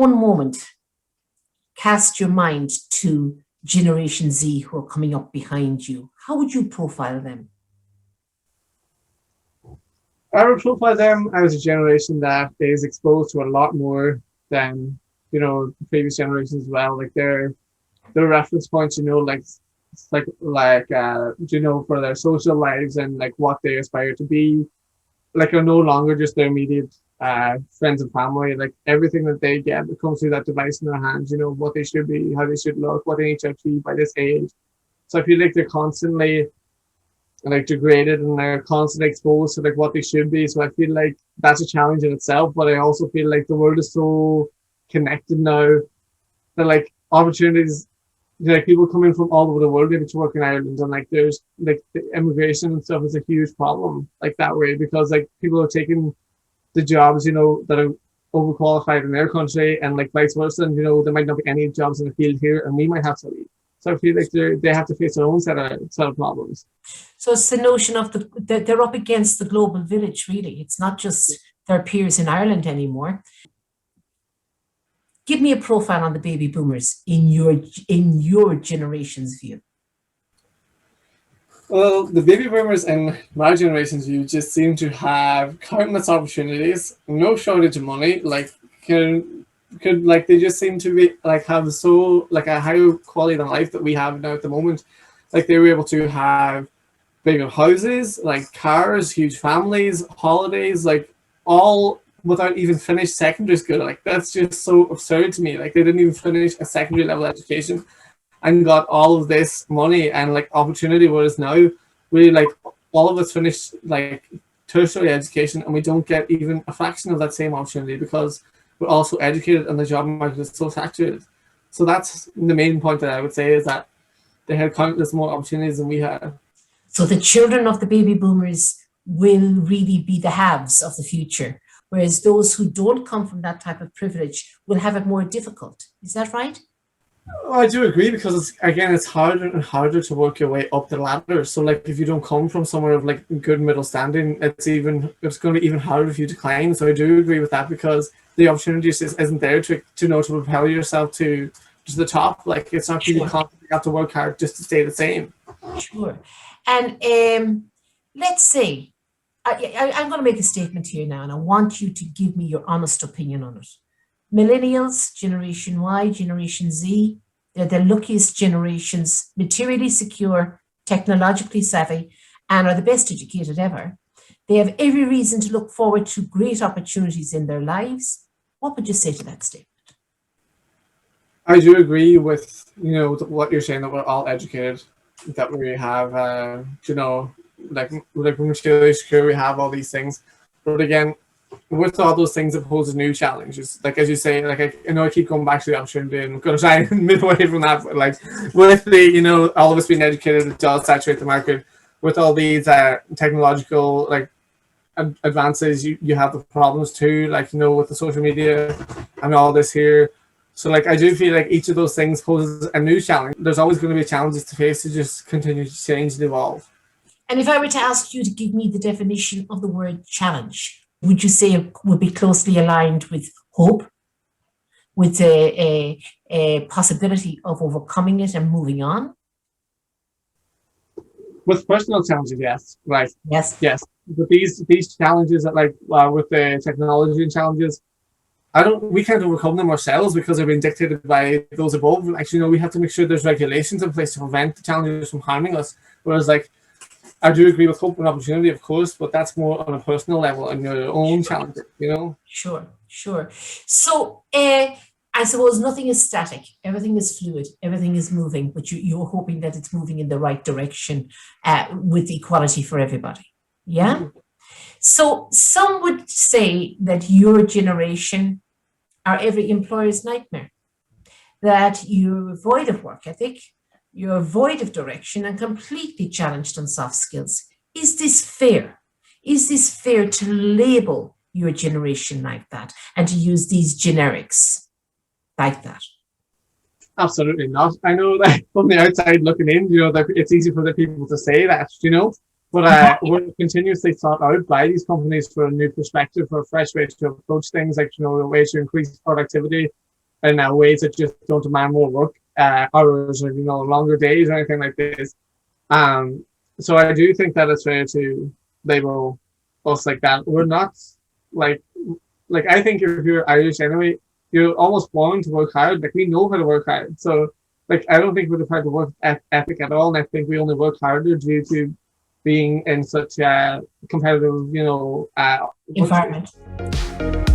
one moment cast your mind to Generation Z who are coming up behind you, how would you profile them? I would profile them as a generation that is exposed to a lot more than, the previous generations as well. Like their reference points, like for their social lives and like what they aspire to be, like are no longer just their immediate friends and family. Like everything that they get that comes through that device in their hands, what they should be, how they should look, what they need to achieve by this age. So I feel like they're constantly like degraded and they're constantly exposed to like what they should be. So I feel like that's a challenge in itself. But I also feel like the world is so connected now that like opportunities, like people coming from all over the world maybe to work in Ireland, and like there's like the immigration and stuff is a huge problem like that way, because like people are taking the jobs that are overqualified in their country, and like vice versa, and there might not be any jobs in the field here and we might have to leave. So I feel like they have to face their own set of problems. So it's the notion of they're up against the global village, really. It's not just their peers in Ireland anymore. Give me a profile on the baby boomers in your generation's view. Well, the baby boomers in my generation's view just seem to have countless opportunities, no shortage of money. Like could like they just seem to be like have so like a higher quality of life that we have now at the moment. Like they were able to have bigger houses, like cars, huge families, holidays, like all without even finished secondary school. Like that's just so absurd to me. Like they didn't even finish a secondary level education and got all of this money and like opportunity, whereas now we like all of us finish like tertiary education and we don't get even a fraction of that same opportunity because we're also educated and the job market is so saturated. So that's the main point that I would say, is that they had countless more opportunities than we had. So the children of the baby boomers will really be the haves of the future, whereas those who don't come from that type of privilege will have it more difficult. Is that right? I do agree, because it's harder and harder to work your way up the ladder. So like if you don't come from somewhere of like good middle standing, it's going to be even harder for you to climb. So I do agree with that, because the opportunity just isn't there to propel yourself to the top. Like it's not really constantly have to work hard just to stay the same. Sure. And let's say I'm going to make a statement here now, and I want you to give me your honest opinion on it. Millennials, Generation Y, Generation Z, they're the luckiest generations, materially secure, technologically savvy, and are the best educated ever. They have every reason to look forward to great opportunities in their lives. What would you say to that statement? I do agree with, what you're saying, that we're all educated, that we have, like materially secure, we have all these things. But again, with all those things, it poses new challenges. Like as you say, like I keep going back to the opportunity, and I'm going to try and move away from that. But like with the, all of us being educated, it does saturate the market. With all these technological like advances, you have the problems too. Like with the social media and all this here. So like I do feel like each of those things poses a new challenge. There's always going to be challenges to face, to just continue to change and evolve. And if I were to ask you to give me the definition of the word challenge, would you say it would be closely aligned with hope, with a possibility of overcoming it and moving on? With personal challenges, yes. Right. Yes. But these challenges that with the technology and challenges, we can't overcome them ourselves because they're being dictated by those above. Actually, we have to make sure there's regulations in place to prevent the challenges from harming us. Whereas I do agree with hope and opportunity, of course, but that's more on a personal level and your own challenges, Sure. So I suppose nothing is static. Everything is fluid. Everything is moving, but you're hoping that it's moving in the right direction with equality for everybody. Yeah? Mm-hmm. So some would say that your generation are every employer's nightmare, that you're void of work ethic, you're void of direction and completely challenged on soft skills. Is this fair? Is this fair to label your generation like that and to use these generics like that? Absolutely not. I know that from the outside looking in, that it's easy for the people to say that, but we're continuously sought out by these companies for a new perspective, for a fresh way to approach things, a way to increase productivity, in ways that just don't demand more work hours or longer days or anything like this. So I do think that it's fair to label us like that. We're not like I think if you're Irish anyway, you're almost born to work hard. Like we know how to work hard. So like I don't think we're the type of work ethic at all. And I think we only work harder due to being in such a competitive, Environment.